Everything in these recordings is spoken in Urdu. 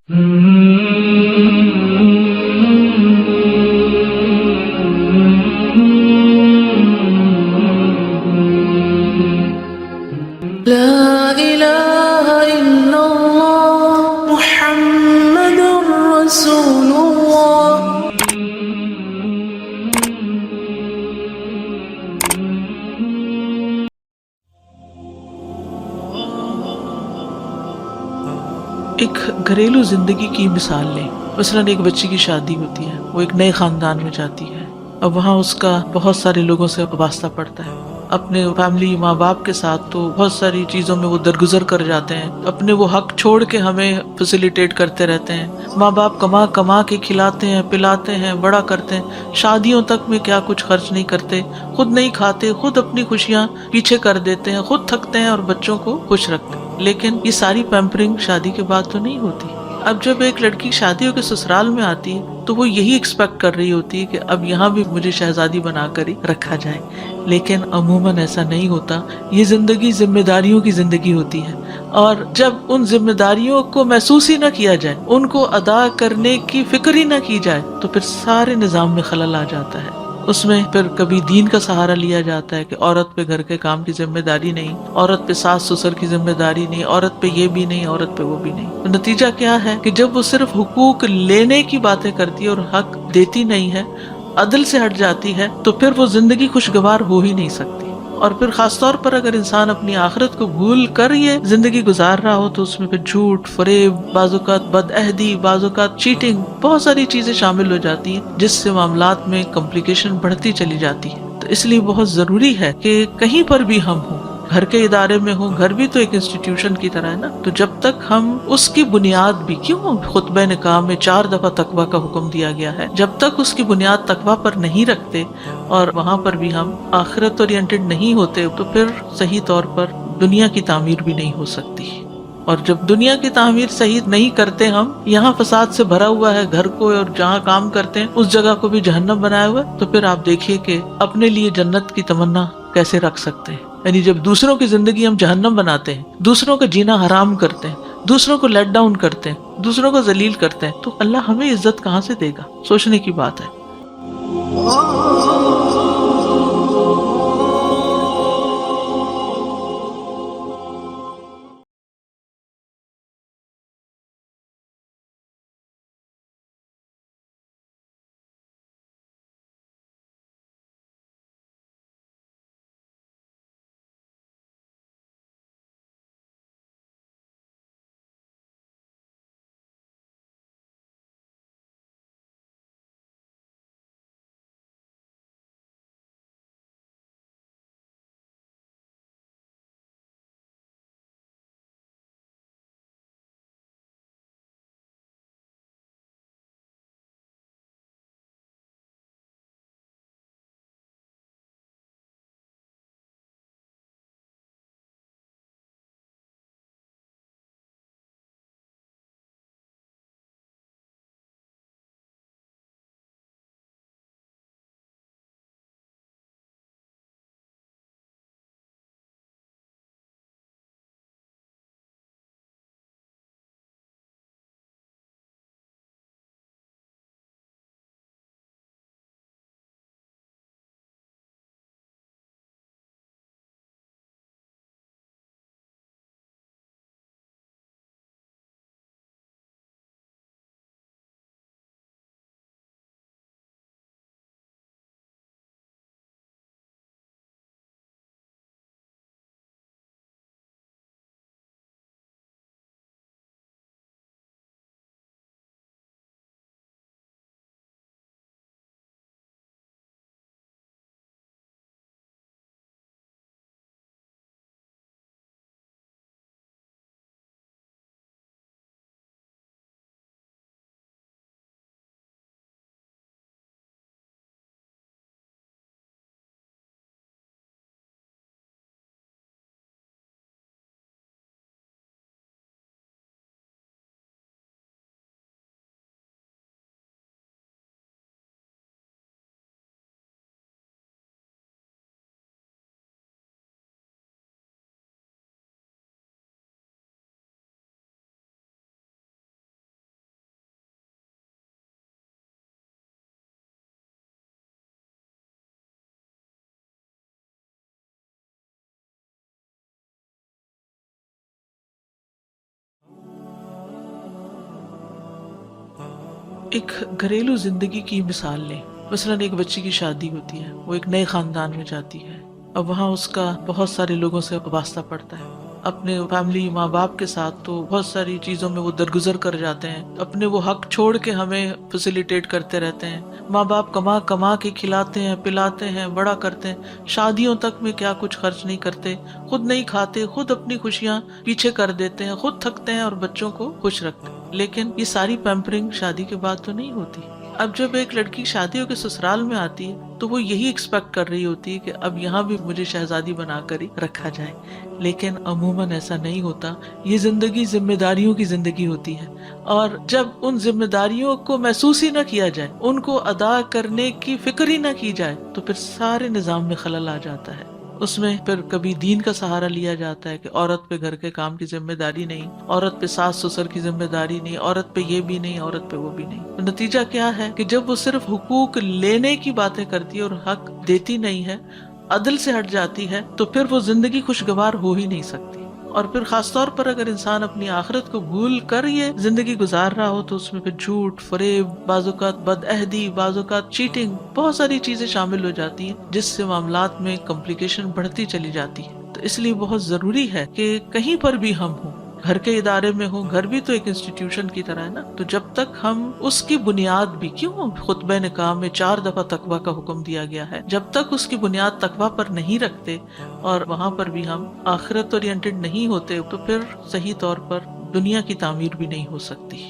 لا الہ الا اللہ محمد رسول اللہ. ایک گھریلو زندگی کی مثال لیں. مثلاً ایک بچی کی شادی ہوتی ہے، وہ ایک نئے خاندان میں جاتی ہے. اب وہاں اس کا بہت سارے لوگوں سے وابستہ پڑتا ہے. اپنے فیملی ماں باپ کے ساتھ تو بہت ساری چیزوں میں وہ درگزر کر جاتے ہیں، اپنے وہ حق چھوڑ کے ہمیں فیسیلیٹیٹ کرتے رہتے ہیں. ماں باپ کما کما کے کھلاتے ہیں، پلاتے ہیں، بڑا کرتے ہیں، شادیوں تک میں کیا کچھ خرچ نہیں کرتے، خود نہیں کھاتے، خود اپنی خوشیاں پیچھے کر دیتے ہیں، خود تھکتے ہیں اور بچوں کو خوش رکھتے ہیں. لیکن یہ ساری پیمپرنگ شادی کے بعد تو نہیں ہوتی. اب جب ایک لڑکی شادی ہو کے سسرال میں آتی ہے تو وہ یہی ایکسپیکٹ کر رہی ہوتی ہے کہ اب یہاں بھی مجھے شہزادی بنا کر ہی رکھا جائے. لیکن عموماً ایسا نہیں ہوتا. یہ زندگی ذمہ داریوں کی زندگی ہوتی ہے، اور جب ان ذمہ داریوں کو محسوس ہی نہ کیا جائے، ان کو ادا کرنے کی فکر ہی نہ کی جائے، تو پھر سارے نظام میں خلل آ جاتا ہے. اس میں پھر کبھی دین کا سہارا لیا جاتا ہے کہ عورت پہ گھر کے کام کی ذمہ داری نہیں، عورت پہ ساس سسر کی ذمہ داری نہیں، عورت پہ یہ بھی نہیں، عورت پہ وہ بھی نہیں. تو نتیجہ کیا ہے کہ جب وہ صرف حقوق لینے کی باتیں کرتی ہے اور حق دیتی نہیں ہے، عدل سے ہٹ جاتی ہے، تو پھر وہ زندگی خوشگوار ہو ہی نہیں سکتی. اور پھر خاص طور پر اگر انسان اپنی آخرت کو بھول کر یہ زندگی گزار رہا ہو تو اس میں پھر جھوٹ، فریب، بعض اوقات بد عہدی، بعض اوقات چیٹنگ، بہت ساری چیزیں شامل ہو جاتی ہیں جس سے معاملات میں کمپلیکیشن بڑھتی چلی جاتی ہے. تو اس لیے بہت ضروری ہے کہ کہیں پر بھی ہم ہوں، گھر کے ادارے میں ہوں، گھر بھی تو ایک انسٹیٹیوشن کی طرح ہے نا، تو جب تک ہم اس کی بنیاد بھی، کیوں خطبہ نکاح میں 4 دفعہ تقویٰ کا حکم دیا گیا ہے، جب تک اس کی بنیاد تقویٰ پر نہیں رکھتے اور وہاں پر بھی ہم آخرت اورینٹڈ نہیں ہوتے، تو پھر صحیح طور پر دنیا کی تعمیر بھی نہیں ہو سکتی. اور جب دنیا کی تعمیر صحیح نہیں کرتے، ہم یہاں فساد سے بھرا ہوا ہے گھر کو، اور جہاں کام کرتے ہیں اس جگہ کو بھی جہنم بنایا ہوا ہے، تو پھر آپ دیکھیے کہ اپنے لیے جنت کی تمنا کیسے رکھ سکتے ہیں. یعنی جب دوسروں کی زندگی ہم جہنم بناتے ہیں، دوسروں کا جینا حرام کرتے ہیں، دوسروں کو لیٹ ڈاؤن کرتے ہیں، دوسروں کو ذلیل کرتے ہیں، تو اللہ ہمیں عزت کہاں سے دے گا؟ سوچنے کی بات ہے. ایک گھریلو زندگی کی مثال لیں. مثلاً ایک بچی کی شادی ہوتی ہے، وہ ایک نئے خاندان میں جاتی ہے. اب وہاں اس کا بہت سارے لوگوں سے وابستہ پڑتا ہے. اپنے فیملی ماں باپ کے ساتھ تو بہت ساری چیزوں میں وہ درگزر کر جاتے ہیں، اپنے وہ حق چھوڑ کے ہمیں فیسیلیٹیٹ کرتے رہتے ہیں. ماں باپ کما کما کے کھلاتے ہیں، پلاتے ہیں، بڑا کرتے ہیں، شادیوں تک میں کیا کچھ خرچ نہیں کرتے، خود نہیں کھاتے، خود اپنی خوشیاں پیچھے کر دیتے ہیں، خود تھکتے ہیں اور بچوں کو خوش رکھتے ہیں. لیکن یہ ساری پیمپرنگ شادی کے بعد تو نہیں ہوتی. اب جب ایک لڑکی شادی ہو کے سسرال میں آتی ہے تو وہ یہی ایکسپیکٹ کر رہی ہوتی ہے کہ اب یہاں بھی مجھے شہزادی بنا کر ہی رکھا جائے. لیکن عموماً ایسا نہیں ہوتا. یہ زندگی ذمہ داریوں کی زندگی ہوتی ہے، اور جب ان ذمہ داریوں کو محسوس ہی نہ کیا جائے، ان کو ادا کرنے کی فکر ہی نہ کی جائے، تو پھر سارے نظام میں خلل آ جاتا ہے. اس میں پھر کبھی دین کا سہارا لیا جاتا ہے کہ عورت پہ گھر کے کام کی ذمہ داری نہیں، عورت پہ ساس سسر کی ذمہ داری نہیں، عورت پہ یہ بھی نہیں، عورت پہ وہ بھی نہیں. نتیجہ کیا ہے کہ جب وہ صرف حقوق لینے کی باتیں کرتی ہے اور حق دیتی نہیں ہے، عدل سے ہٹ جاتی ہے، تو پھر وہ زندگی خوشگوار ہو ہی نہیں سکتی. اور پھر خاص طور پر اگر انسان اپنی آخرت کو بھول کر یہ زندگی گزار رہا ہو تو اس میں پھر جھوٹ، فریب، بعض اوقات بد عہدی، بعض اوقات چیٹنگ، بہت ساری چیزیں شامل ہو جاتی ہیں جس سے معاملات میں کمپلیکیشن بڑھتی چلی جاتی ہے. تو اس لیے بہت ضروری ہے کہ کہیں پر بھی ہم ہوں، گھر کے ادارے میں ہوں، گھر بھی تو ایک انسٹیٹیوشن کی طرح ہے نا، تو جب تک ہم اس کی بنیاد بھی، کیوں خطبہ نکاح میں 4 دفعہ تقویٰ کا حکم دیا گیا ہے، جب تک اس کی بنیاد تقویٰ پر نہیں رکھتے اور وہاں پر بھی ہم آخرت اورینٹڈ نہیں ہوتے، تو پھر صحیح طور پر دنیا کی تعمیر بھی نہیں ہو سکتی.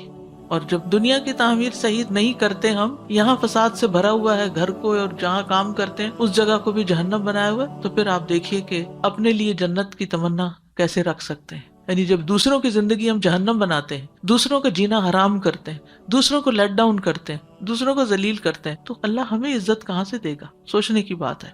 اور جب دنیا کی تعمیر صحیح نہیں کرتے ہم، یہاں فساد سے بھرا ہوا ہے گھر کو، اور جہاں کام کرتے ہیں اس جگہ کو بھی جہنم بنایا ہوا ہے، تو پھر آپ دیکھیے کہ اپنے لیے جنت کی تمنا کیسے رکھ سکتے ہیں. یعنی جب دوسروں کی زندگی ہم جہنم بناتے ہیں، دوسروں کا جینا حرام کرتے ہیں، دوسروں کو لیٹ ڈاؤن کرتے ہیں، دوسروں کو ذلیل کرتے ہیں، تو اللہ ہمیں عزت کہاں سے دے گا؟ سوچنے کی بات ہے.